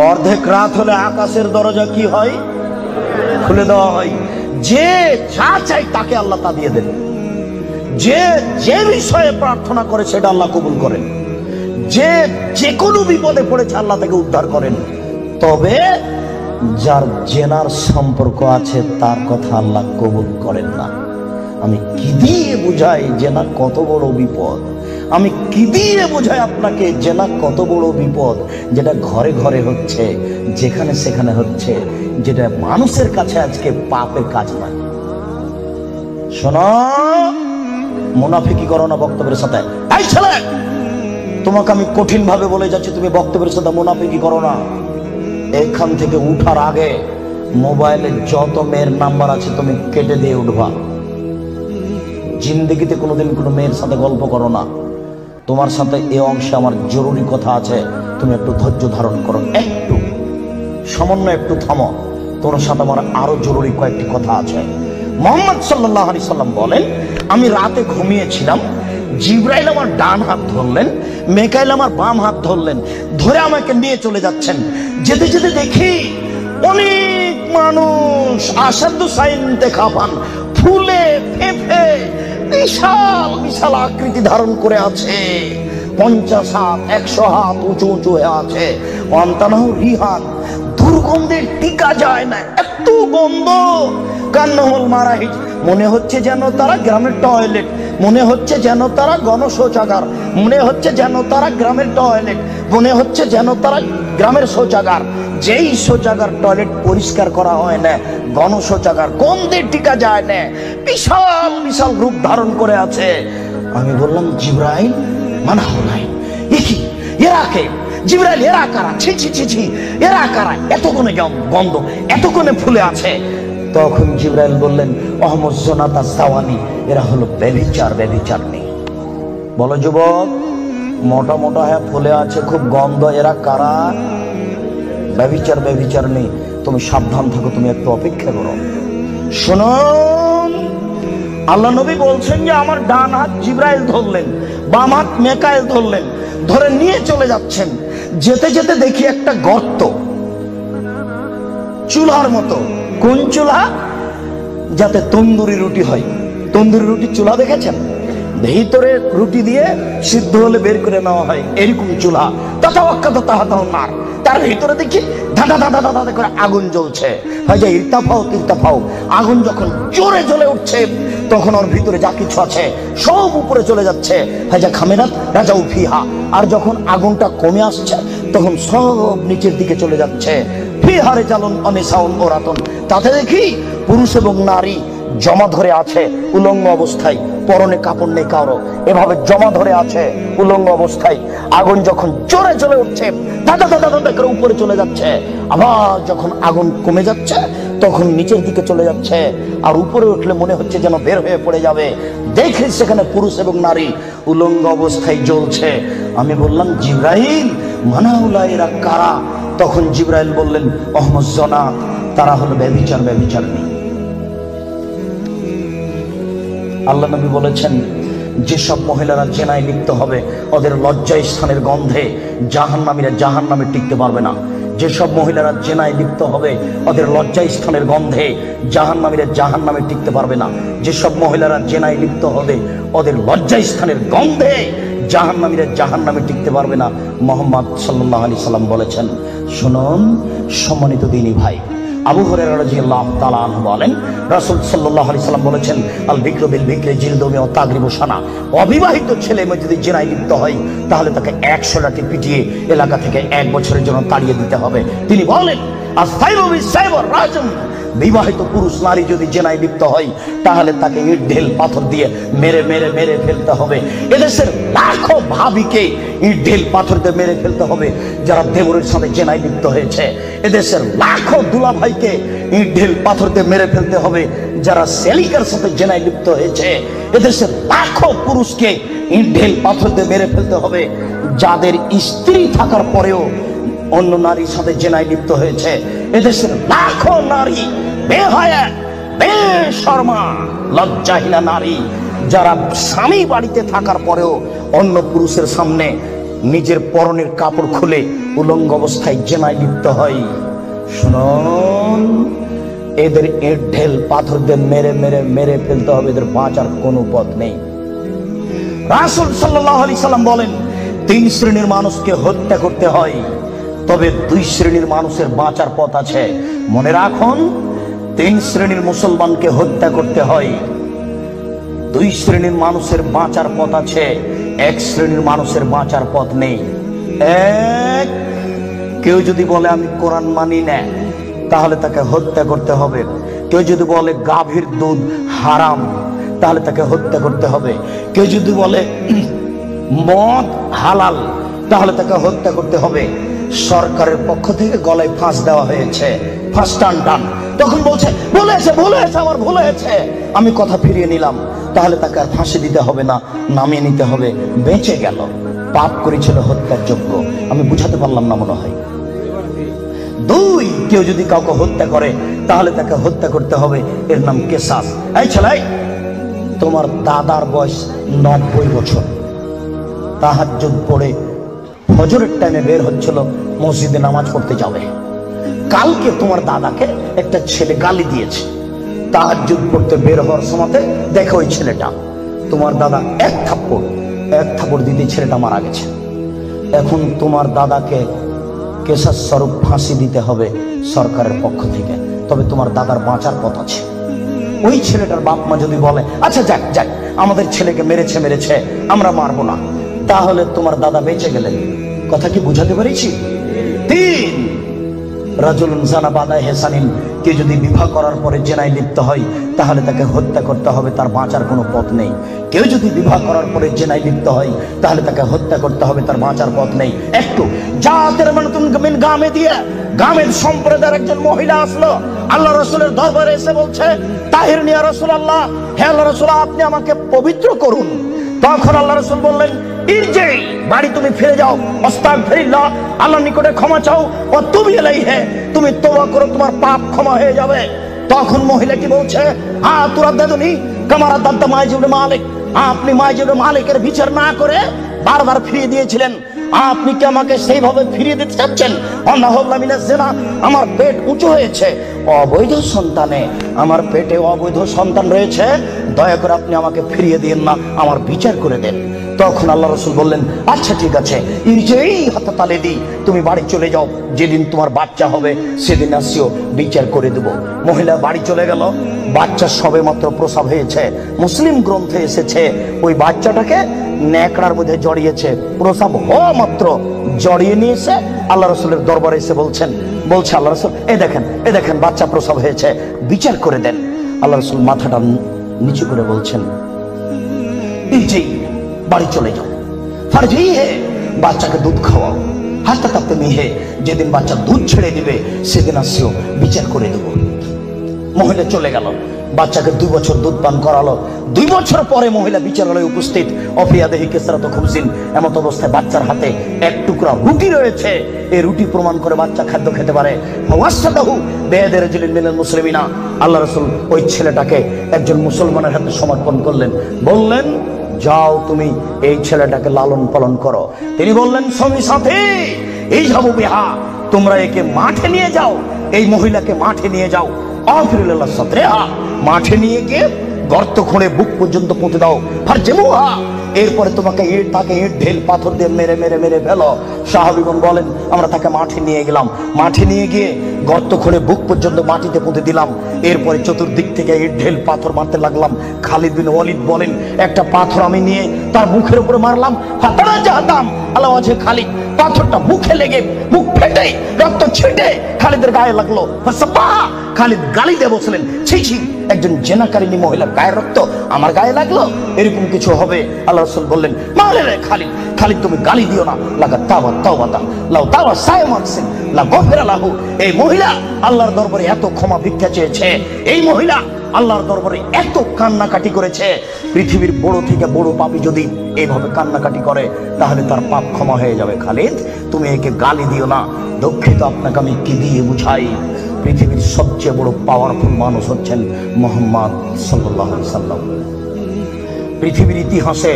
অর্ধেক রাত হলে আকাশের দরজা কি হয়? খুলে দেওয়া হয়। যে যা চাই তাকে আল্লাহ তা দিয়ে দেন। যে যে বিষয়ে প্রার্থনা করে সেটা আল্লাহ কবুল করেন। যে যে কোনো বিপদে পড়েছে আল্লাহ তাকে উদ্ধার করেন। তবে যার জেনার সম্পর্ক আছে তার কথা আল্লাহ কবুল করেন না। আমি কি দিয়ে বুঝাই জেনা কত বড় বিপদ? আমি কি দিয়ে বোঝাই আপনাকে জেনা কত বড় বিপদ? যেটা ঘরে ঘরে হচ্ছে, যেখানে সেখানে হচ্ছে, যেটা মানুষের কাছে আজকে পাপের কাজ নয়। শোনো, মুনাফিকি করো না বক্তব্যের সাথে। এই ছেলে, তোমাকে আমি কঠিন ভাবে বলে যাচ্ছি, তুমি বক্তব্যের সাথে মুনাফিকি করো না। এখান থেকে উঠার আগে মোবাইলে যত মেয়ের নাম্বার আছে তুমি কেটে দিয়ে উঠবা। জিন্দেগিতে কোনোদিন কোনো মেয়ের সাথে গল্প করো না। তোমার সাথে এ অংশে আমার জরুরি কথা আছে, তুমি একটু ধৈর্য ধারণ করো, একটু সামান্য একটু থামো। তোমার সাথে আমার আরো জরুরি কয়েকটি কথা আছে। মুহাম্মদ সাল্লাল্লাহু আলাইহি সাল্লাম বলেন, আমি রাতে ঘুমিয়েছিলাম, জিবরাইল আমার ডান হাত ধরলেন, মিকাইল আমার বাম হাত ধরলেন, ধরে আমাকে নিয়ে চলে যাচ্ছেন। যেতে যেতে দেখি অনেক মানুষ আসাদু সাইন দেখা পান, ফুলে ফেঁপে বিশাল বিশাল আকৃতি ধারণ করে আছে। 50 হাত 100 হাত উঁচু উঁচু হয়ে আছে। অন্তানাহ রিহান, দুর্গন্ধে টিকা যায় না, এত গন্ধ। কান্নাহুল মারাহিজ, মনে হচ্ছে যেন তারা গ্রামের টয়লেট, মনে হচ্ছে যেন তারা গণশৌচাগার, মনে হচ্ছে যেন তারা গ্রামের টয়লেট, মনে হচ্ছে যেন তারা গ্রামের শৌচাগার। যেই শৌচাগার টয়লেট পরিষ্কার করা হয় না, গণশৌচাগার, গন্ধে টিকা যায় না, বিশাল বিশাল রূপ ধারণ করে আছে। আমি বললাম, জিবরাইল মানা হলাই, কি এরা কে? জিবরাইল, এরা কারা? ছি ছি ছি ছি, এরা কারা? এত কোণে গন্ধ, এত কোণে ফুলে আছে। তখন জিবরাইল বললেন, অহমদ জোনাতা সাওয়ানি, এরা হলো ব্যভিচার, ব্যভিচারনি। বলো যুবক, মোটা মোটা হ্যাঁ ফুলে আছে, খুব গন্ধ, এরা কারা? ব্যভিচার, ব্যভিচারনি। তুমি সাবধান থাকো, তুমি একটু অপেক্ষা করো। শুনুন, আল্লাহ নবী বলছেন যে আমার ডান হাত জিবরাইল ধরলেন, বাম হাত মিকাইল ধরলেন, ধরে নিয়ে চলে যাচ্ছেন। যেতে যেতে দেখি একটা গর্ত, চুলার মতো। কোন চুলা? যাতে তন্দুরি রুটি হয়। তন্দুরি রুটি চুলা দেখেছেন? ভিতরে রুটি দিয়ে সিদ্ধ হলে বের করে নেওয়া হয়, এরকম চুলা। তার ভিতরে দেখি ধাঁধা ধাঁধা ধাঁধা করে আগুন জ্বলছে। ইরতাফাও ইরতাফাও, আগুন যখন জোরে জ্বলে উঠছে তখন ওর ভিতরে যা কিছু আছে সব উপরে চলে যাচ্ছে। হাজা খামেরাত রাজাউ ফিহা, আর যখন আগুনটা কমে আসছে তখন সব নিচের দিকে চলে যাচ্ছে। ফিহারে জালুন অনিসাউন ওরাতন, তাতে দেখি পুরুষ এবং নারী জমা ধরে আছে উলঙ্গ অবস্থায়, পরনে কাপড় নেই কারো, এভাবে জমা ধরে আছে উলঙ্গ অবস্থায়। আগুন যখন জোরে চলে উঠছে দাদা দাদা দাদা করে উপরে চলে যাচ্ছে, আবার যখন আগুন কমে যাচ্ছে তখন নিচের দিকে চলে যাচ্ছে। আর উপরে উঠলে মনে হচ্ছে যেন বের হয়ে পড়ে যাবে। দেখি সেখানে পুরুষ এবং নারী উলঙ্গ অবস্থায় জ্বলছে। আমি বললাম, জিবরাইল মানাউলা, এরা কারা? তখন জিবরাইল বললেন, অহমদ জনা, তারা হলো ব্যভিচার, ব্যভিচারনি। আল্লাহ নবী বলেছেন, যেসব মহিলারা জেনায় লিপ্ত হবে ওদের লজ্জা স্থানের গন্ধে জাহান্নামীরা জাহান্নামে টিকতে পারবে না। যেসব মহিলারা জেনায় লিপ্ত হবে ওদের লজ্জা স্থানের গন্ধে জাহান্নামীরা জাহান্নামে টিকতে পারবে না। যেসব মহিলারা জেনায় লিপ্ত হবে ওদের লজ্জা স্থানের গন্ধে জাহান্নামীরা জাহান্নামে টিকতে পারবে না। মুহাম্মদ সাল্লাল্লাহু আলাইহি সাল্লাম বলেছেন। শুনুন সম্মানিত দিনী ভাই, আবু হুরায়রা রাদিয়াল্লাহু তাআলা আনহু বলেন, রাসূল সাল্লাল্লাহু আলাইহি সাল্লাম বলেছেন, আল বিকরু বিল বিকরি জিলদু মিয়া তাগরিবু সানা। অবিবাহিত ছেলে মেয়ে যদি জেনায় লিপ্ত হয় তাহলে তাকে 100 লাঠি পিটিয়ে এলাকা থেকে 1 বছরের জন্য তাড়িয়ে দিতে হবে। তিনি বলেন, আস-সাইবু বিস-সাইবর রাজম, বিবাহিত পুরুষ নারী যদি জেনায় লিপ্ত হয় তাহলে তাকে ইট ঢেল পাথর দিয়ে মেরে মেরে মেরে ফেলতে হবে। এদেশের লাখো ভাবিকে ইট ঢেল পাথর দিয়ে মেরে ফেলতে হবে যারা দেবরের সাথে জেনায় লিপ্ত হয়েছে। এদেশের লাখো দুলাভাইকে ইট ঢেল পাথর দিয়ে মেরে ফেলতে হবে যারা সেলিকার সাথে জেনায় লিপ্ত হয়েছে। এদেশের লাখো পুরুষকে ইট ঢেল পাথর দিয়ে মেরে ফেলতে হবে যাদের স্ত্রী থাকার পরেও অন্য নারীর সাথে জেনায় লিপ্ত হয়েছে। এদেশের লাখো নারী বেহায়া, বেশরমা, লজ্জাহীনা নারী যারা স্বামী বাড়িতে থাকার পরেও অন্য পুরুষের সামনে নিজের পরনের কাপড় খুলে উলঙ্গ অবস্থায় জেনায় লিপ্ত হয়। শুনুন, এদের ইট ঢেল পাথর দিয়ে মেরে মেরে মেরে ফেলতে হবে, এদের বাঁচার কোনো পথ নেই। রাসূল সাল্লাল্লাহু আলাইহি সাল্লাম বলেন, 3 শ্রেণীর মানুষকে হত্যা করতে হয়, তবে 2 শ্রেণীর মানুষের বাঁচার পথ আছে। মনে রাখুন, 3 শ্রেণীর মুসলমানকে হত্যা করতে হয়, 2 শ্রেণীর মানুষের বাঁচার পথ আছে, 1 শ্রেণীর মানুষের বাঁচার পথ নেই। এক, কেউ যদি বলে আমি কোরআন মানি না, তাহলে তাকে হত্যা করতে হবে। কেউ যদি বলে গাভীর দুধ হারাম, তাহলে তাকে হত্যা করতে হবে। কেউ যদি বলে মদ হালাল, তাহলে তাকে হত্যা করতে হবে। সরকারের পক্ষ থেকে গলায় ফাঁস দেওয়া হয়েছে, ফাঁস টান। তখন বলছে ভুল হয়েছে, আমার ভুল হয়েছে, আমি কথা ফিরিয়ে নিলাম, তাহলে তাকে আর ফাঁসি দিতে হবে না, নামিয়ে নিতে হবে, বেঁচে গেল। পাপ করেছিল হত্যার যোগ্য। আমি বুঝাতে পারলাম না মনে হয়। 2, কেউ যদি কাউকে হত্যা করে, তাহলে তাকে হত্যা করতে হবে, এর নাম কিসাস। এই ছেলে, তোমার দাদার বয়স 90 বছর, তাহাজ্জুদ পড়ে ফজরের টাইমে বের হচ্ছিল, মসজিদে নামাজ পড়তে যাবে। কালকে তোমার দাদাকে একটা ছেলে গালি দিয়েছে, তাহাজ্জুদ পড়তে বের হওয়ার সময় দেখো ওই ছেলেটা, তোমার দাদা এক থাপ্পড় দিতে ছেলেটা মারা গেছে। এখন তোমার দাদাকে কেসাস স্বরূপ ফাঁসি দিতে হবে সরকারের পক্ষ থেকে, তবে তোমার দাদার বাঁচার পথ আছে। ওই ছেলেটার বাপ মা যদি বলে আচ্ছা যাক আমাদের ছেলেকে মেরেছে আমরা মারবো না, তাহলে তোমার দাদা বেঁচে গেলেন। কথা কি বুঝাতে পেরেছি? 3, রাজুলুন জানা বাদায় হেসানিন, কে যদি বিবাহ করার পরে জেনায় লিপ্ত হয়, তাহলে তাকে হত্যা করতে হবে, তার বাঁচার কোনো পথ নেই। কেউ যদি বিবাহ করার পরে জেনায় লিপ্ত হয়, তাহলে তাকে হত্যা করতে হবে, তার বাঁচার পথ নেই। একটু জাতের মানতুন মিন গামে দিয়ে, গামের সম্প্রদায়ের একজন মহিলা আসলো আল্লাহ রাসূলের দরবারে, এসে বলছে তাহিরনি ইয়া রাসূলুল্লাহ, হে আল্লাহ রাসূল, আপনি আমাকে পবিত্র করুন। তখন আল্লাহ রাসূল বললেন ইরজি, বাড়ি তুমি ফিরে যাও, আস্তাগফিরুল্লাহ, আল্লাহর নিকটে ক্ষমা চাও, ও তুমি ইলাইহি, তুমি তওবা করো, তোমার পাপ ক্ষমা হয়ে যাবে। তখন মহিলাটি বলছে তুরাদ্দাদুনি কামা রাদ্দাত মাইজ ইবনে মালিক, আপনি মাইজ ইবনে মালিকের বিচার না করে বারবার ফিরিয়ে দিয়েছিলেন, আপনি কি আমাকে সেইভাবে ফিরিয়ে দিতে চাচ্ছেন? আমার পেট উঁচু হয়েছে, অবৈধ সন্তানে আমার পেটে অবৈধ সন্তান রয়েছে, দয়া করে আপনি আমাকে ফিরিয়ে দিন না, আমার বিচার করে দেন। তখন আল্লাহ রাসূল বললেন আচ্ছা ঠিক আছে, ইরজিই হাত্তা তালিদি, তুমি বাড়ি চলে যাও, যেদিন তোমার বাচ্চা হবে সেদিন আসিও, বিচার করে দেব। মহিলা বাড়ি চলে গেল, বাচ্চা সবে মাত্র প্রসব হয়েছে। মুসলিম গ্রন্থে এসেছে ওই বাচ্চাটাকে ন্যাকড়ার মধ্যে জড়িয়েছে, প্রসব হওয়া মাত্র জড়িয়ে নিয়েছে, আল্লাহ রাসূলের দরবারে এসে বলছে আল্লাহ রাসূল এই দেখেন বাচ্চা প্রসব হয়েছে, বিচার করে দেন। আল্লাহ রাসূল মাথাটা নিচু করে বলছেন জি, বাড়ি চলে যাও, ফারজি হে, বাচ্চাকে দুধ খাওয়াও, হাসতে থাকতে মিহে, যেদিন বাচ্চা দুধ ছেড়ে দিবে সেদিন আসিও, বিচার করে দেব। মহিলা চলে গেল, বাচ্চাকে 2 বছর দুধ পান করালো। 2 বছর পরে মহিলা বিচারালয়ে উপস্থিত, অফিয়াদেহি কেসরাত খুমসিন, এমত অবস্থায় বাচ্চার হাতে 1 টুকরা রুটি রয়েছে। এই রুটি প্রমাণ করে বাচ্চা খাদ্য খেতে পারে। ওয়াসাদাহু বেয়াদের রাজুলিন মিনাল মুসলিমিনা, আল্লাহ রাসূল ওই ছেলেটাকে একজন মুসলমানের হাতে সমর্পণ করলেন, বললেন যাও তুমি এই ছেলেটাকে লালন পালন করো। তিনি বললেন স্বামী সাথে এই যাবো বিহা, তোমরা একে মাঠে নিয়ে যাও, এই মহিলাকে মাঠে নিয়ে যাও, আফরিল্লাহ সাথে মাঠে নিয়ে গিয়ে গর্ত খুঁড়ে বুক পর্যন্ত পুঁতে দাও, ফারজেমুহা, এরপরে তাকে ইট ঢেল পাথর দিয়ে মেরে মেরে মেরে ফেলো। সাহাবীগণ বলেন আমরা তাকে মাঠে নিয়ে গেলাম, মাঠে নিয়ে গিয়ে গর্ত খুঁড়ে বুক পর্যন্ত মাটিতে পুঁতে দিলাম, এরপরে চতুর্দিক থেকে ইট ঢেল পাথর মারতে লাগলাম। খালিদ বিন ওয়ালিদ বলেন একটা পাথর আমি নিয়ে তার মুখের উপরে মারলাম, ফাতারা জাহাদাম আল্লাহ আছে খালিদ, পাথরটা মুখে লেগে মুখ ফেটে রক্ত ছিটে খালিদের গায়ে লাগলো। খালিদ গালি দিয়ে বলছিলেন ছি ছি, একজন জেনাকারিনী মহিলার গায়ের রক্ত আমার গায়ে লাগলো, এরকম কিছু হবে? আল্লাহ রাসূল বললেন মারে রে খালিদ তুমি গালি দিও না, লাগা তাওবা তাওবাতা লাউ তাওবা সায়মাকসিন লা গফিরা লাহু। এই মহিলা আল্লাহর দরবারে এত ক্ষমা ভিক্ষা চেয়েছে, এই মহিলা আল্লাহর দরবারে এত কান্নাকাটি করেছে, পৃথিবীর বড় থেকে বড় পাপী যদি এইভাবে কান্নাকাটি করে তাহলে তার পাপ ক্ষমা হয়ে যাবে। খালিদ তুমি একে গালি দিও না, দুঃখিত আপনাকে আমি কি দিয়ে বুঝাই? পৃথিবীর সবচেয়ে বড় পাওয়ারফুল মানুষ হচ্ছেন মুহাম্মদ সাল্লাল্লাহু আলাইহি সাল্লাম। পৃথিবীর ইতিহাসে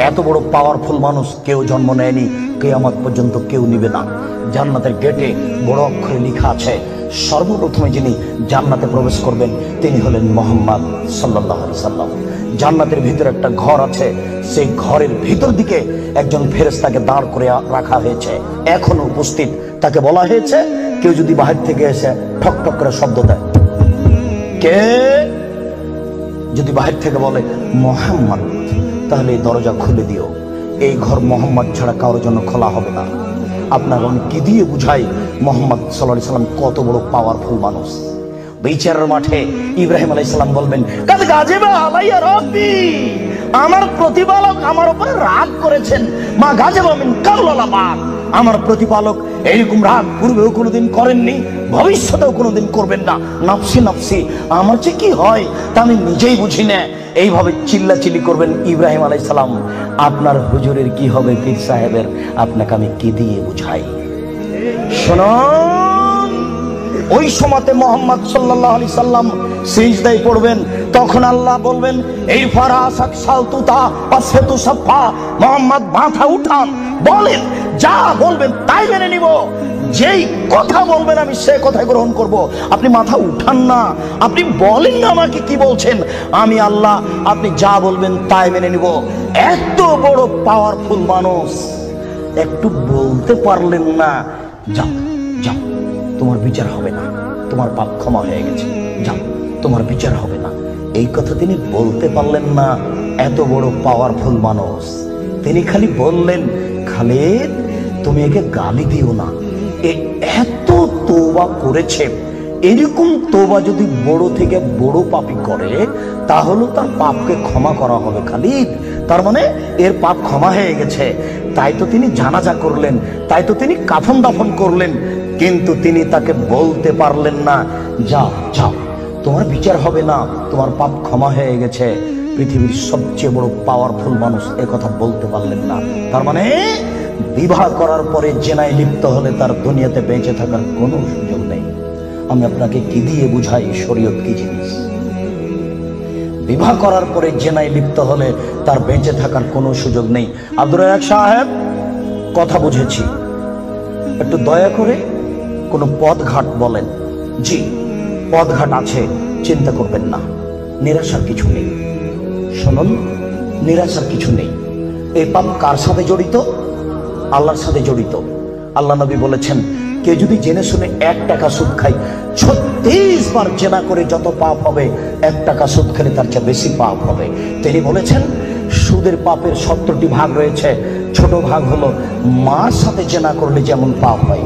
এত বড় পাওয়ারফুল মানুষ কেউ জন্ম নেয়নি, কিয়ামত পর্যন্ত কেউ নিবে না। জান্নাতের গেটে বড় অক্ষরে লেখা আছে, সর্বপ্রথমে যিনি জান্নাতে প্রবেশ করবেন তিনি হলেন মুহাম্মদ সাল্লাল্লাহু আলাইহি সাল্লাম। জান্নাতের ভিতরে একটা ঘর আছে, সেই ঘরের ভিতর দিকে একজন ফেরেশতাকে দাঁড় করে রাখা হয়েছে, এখনো উপস্থিত। তাকে বলা হয়েছে, কেউ যদি বাহির থেকে এসে ঠক ঠক করে শব্দ দেয়, কে যদি বাহির থেকে বলে মুহাম্মদ, তাহলে এই দরজা খুলে দিও। এই ঘর মুহাম্মদ ছাড়া কারোর জন্য খোলা হবে না। আপনার আমি কি দিয়ে বুঝাই মুহাম্মদ সাল্লাল্লাহু আলাইহি সাল্লাম কত বড় পাওয়ারফুল মানুষ। বিচারের মাঠে ইব্রাহিম আলাইহিস সালাম বলবেন, কাদ গাজিবা আলাইয়া রাব্বি, আমার প্রতিপালক আমার উপরে রাগ করেছেন। মা গাজিবা মিন কাবলা বাদ, আমার প্রতিপালক এরকম রাগ পূর্বেও কোনোদিন করেননি, ভবিষ্যতেও কোনোদিন করবেন না। নফসি নফসি, আমার যে কি হয় তা আমি নিজেই বুঝি না। এইভাবে চিল্লাচিল্লি করবেন ইব্রাহিম আলাইহিস সালাম। আপনার হুজুরের কি হবে, পীর সাহেবের, আপনাকে আমি কি দিয়ে বুঝাই? শুনুন, ওই সময়তে মুহাম্মদ সাল্লাল্লাহু আলাইহি সাল্লাম সিজদায় পড়বেন, তখন আল্লাহ বলবেন, এই ফারাসাক সালতুতা পাসফাতু সাফা, মুহাম্মদ মাথা উঠান, বলেন, যা বলবেন তাই মেনে নিব, যেই কথা বলবেন আমি সে কথা গ্রহণ করব। আপনি মাথা উঠান না, আপনি বলেন না আমাকে কি বলছেন, আমি আল্লাহ, আপনি যা বলবেন তাই মেনে নিব। এত বড় পাওয়ারফুল মানুষ, একটু বলতে পারলেন না, যাও যাও, তোমার বিচার হবে না, তোমার পাপ ক্ষমা হয়ে গেছে, যাও, তোমার বিচার হবে না। এই কথা তিনি বলতে পারলেন না। এত বড় পাওয়ারফুল মানুষ, তিনি খালি বললেন, খালিদ তুমি একে গালি দিও না, এত তওবা করেছে। এরকম তওবা যদি বড় থেকে বড় পাপী করে তাহলে তার পাপকে ক্ষমা করা হবে খালিদ, তার মানে এর পাপ ক্ষমা হয়ে গেছে। তাই তো তিনি জানাজা করলেন, তাই তো তিনি কাফন দাফন করলেন, কিন্তু তিনি তাকে বলতে পারলেন না, যাও যাও, তোমার বিচার হবে না, তোমার পাপ ক্ষমা হয়ে গেছে। পৃথিবীর সবচেয়ে বড় পাওয়ারফুল মানুষ এ কথা বলতে পারলেন না। তার মানে বিবাহ করার পরে জেনায় লিপ্ত হলে তার দুনিয়াতে বেঁচে থাকার কোনো সুযোগ নেই। আমি আপনাকে কি দিয়ে বুঝাই শরীয়ত কি জিনিস? বিবাহ করার পরে জেনায় লিপ্ত হলে তার বেঁচে থাকার কোনো সুযোগ নেই। আব্দুর রাজ্জাক সাহেব, কথা বুঝেছি, একটু দয়া করে কোনো পথঘাট বলেন। জি, পথঘাট আছে, চিন্তা করবেন না, নিরাশার কিছু নেই। শুনুন, নিরাশার কিছু নেই। এই পাপ কার সাথে জড়িত? আল্লাহর সাথে জড়িত। আল্লাহ নবী বলেছেন, কেউ যদি জেনে শুনে 1 টাকা সুদ খায়, 36 বার জেনা করে যত পাপ হবে, 1 টাকা সুদ খেলে তার চেয়ে বেশি পাপ হবে। তিনি বলেছেন, সুদের পাপের 70টি ভাগ রয়েছে। ছোট ভাগ হলো মার সাথে জেনা করলে যেমন পাপ হয়।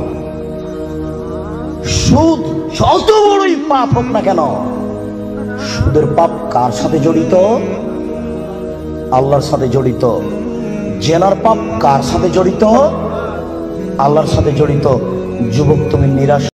সুদ যত বড়ই পাপ হোক না কেন, সুদের পাপ কার সাথে জড়িত? আল্লাহর সাথে জড়িত। জেনার পাপ কার সাথে জড়িত? আল্লাহর সাথে জড়িত। যুবক, তুমি নিরাশ